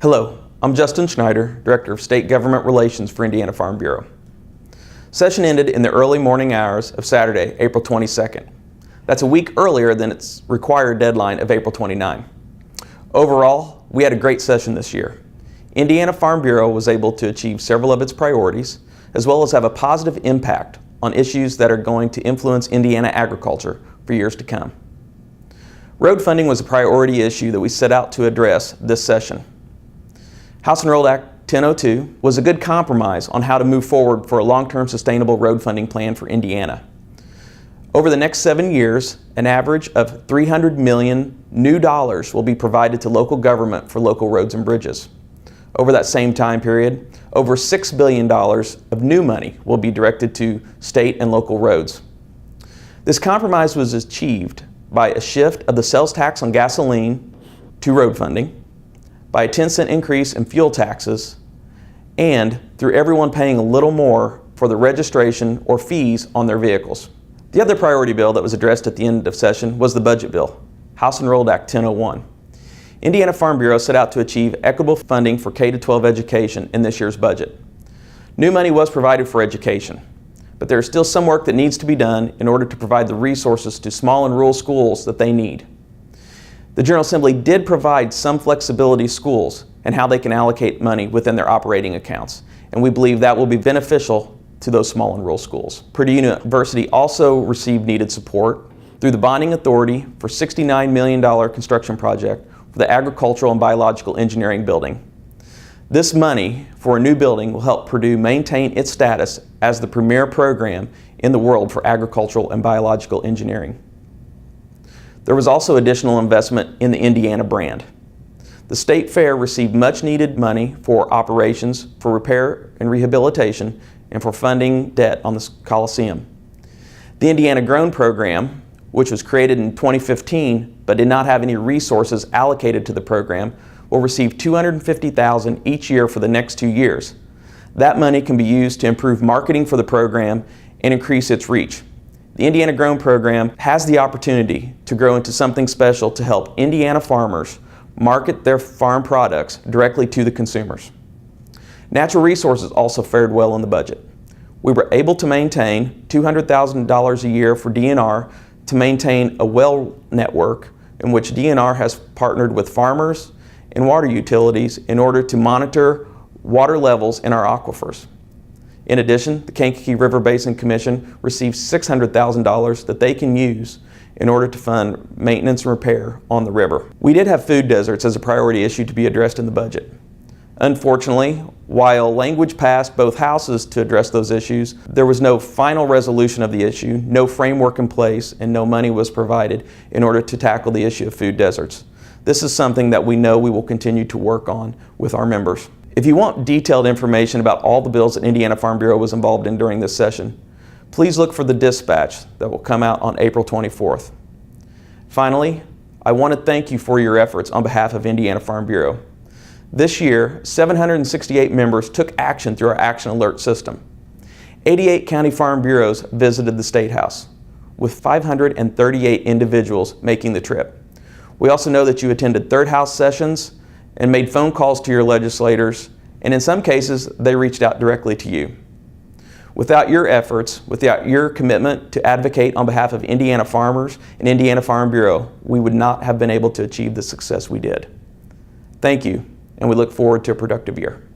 Hello, I'm Justin Schneider, Director of State Government Relations for Indiana Farm Bureau. Session ended in the early morning hours of Saturday, April 22nd. That's a week earlier than its required deadline of April 29. Overall, we had a great session this year. Indiana Farm Bureau was able to achieve several of its priorities, as well as have a positive impact on issues that are going to influence Indiana agriculture for years to come. Road funding was a priority issue that we set out to address this session. House Enrolled Act 1002 was a good compromise on how to move forward for a long-term sustainable road funding plan for Indiana. Over the next 7 years, an average of $300 million new dollars will be provided to local government for local roads and bridges. Over that same time period, over $6 billion of new money will be directed to state and local roads. This compromise was achieved by a shift of the sales tax on gasoline to road funding, by a 10-cent increase in fuel taxes, and through everyone paying a little more for the registration or fees on their vehicles. The other priority bill that was addressed at the end of session was the budget bill, House Enrolled Act 1001. Indiana Farm Bureau set out to achieve equitable funding for K-12 education in this year's budget. New money was provided for education, but there is still some work that needs to be done in order to provide the resources to small and rural schools that they need. The General Assembly did provide some flexibility to schools and how they can allocate money within their operating accounts, and we believe that will be beneficial to those small and rural schools. Purdue University also received needed support through the bonding authority for $69 million construction project for the Agricultural and Biological Engineering building. This money for a new building will help Purdue maintain its status as the premier program in the world for agricultural and biological engineering. There was also additional investment in the Indiana brand. The State Fair received much needed money for operations, for repair and rehabilitation, and for funding debt on the Coliseum. The Indiana Grown program, which was created in 2015 but did not have any resources allocated to the program, will receive $250,000 each year for the next 2 years. That money can be used to improve marketing for the program and increase its reach. The Indiana Grown program has the opportunity to grow into something special to help Indiana farmers market their farm products directly to the consumers. Natural Resources also fared well in the budget. We were able to maintain $200,000 a year for DNR to maintain a well network in which DNR has partnered with farmers and water utilities in order to monitor water levels in our aquifers. In addition, the Kankakee River Basin Commission received $600,000 that they can use in order to fund maintenance and repair on the river. We did have food deserts as a priority issue to be addressed in the budget. Unfortunately, while language passed both houses to address those issues, there was no final resolution of the issue, no framework in place, and no money was provided in order to tackle the issue of food deserts. This is something that we know we will continue to work on with our members. If you want detailed information about all the bills that Indiana Farm Bureau was involved in during this session, please look for the dispatch that will come out on April 24th. Finally, I want to thank you for your efforts on behalf of Indiana Farm Bureau. This year, 768 members took action through our Action Alert system. 88 county farm bureaus visited the State House, with 538 individuals making the trip. We also know that you attended third house sessions and made phone calls to your legislators, and in some cases, they reached out directly to you. Without your efforts, without your commitment to advocate on behalf of Indiana farmers and Indiana Farm Bureau, we would not have been able to achieve the success we did. Thank you, and we look forward to a productive year.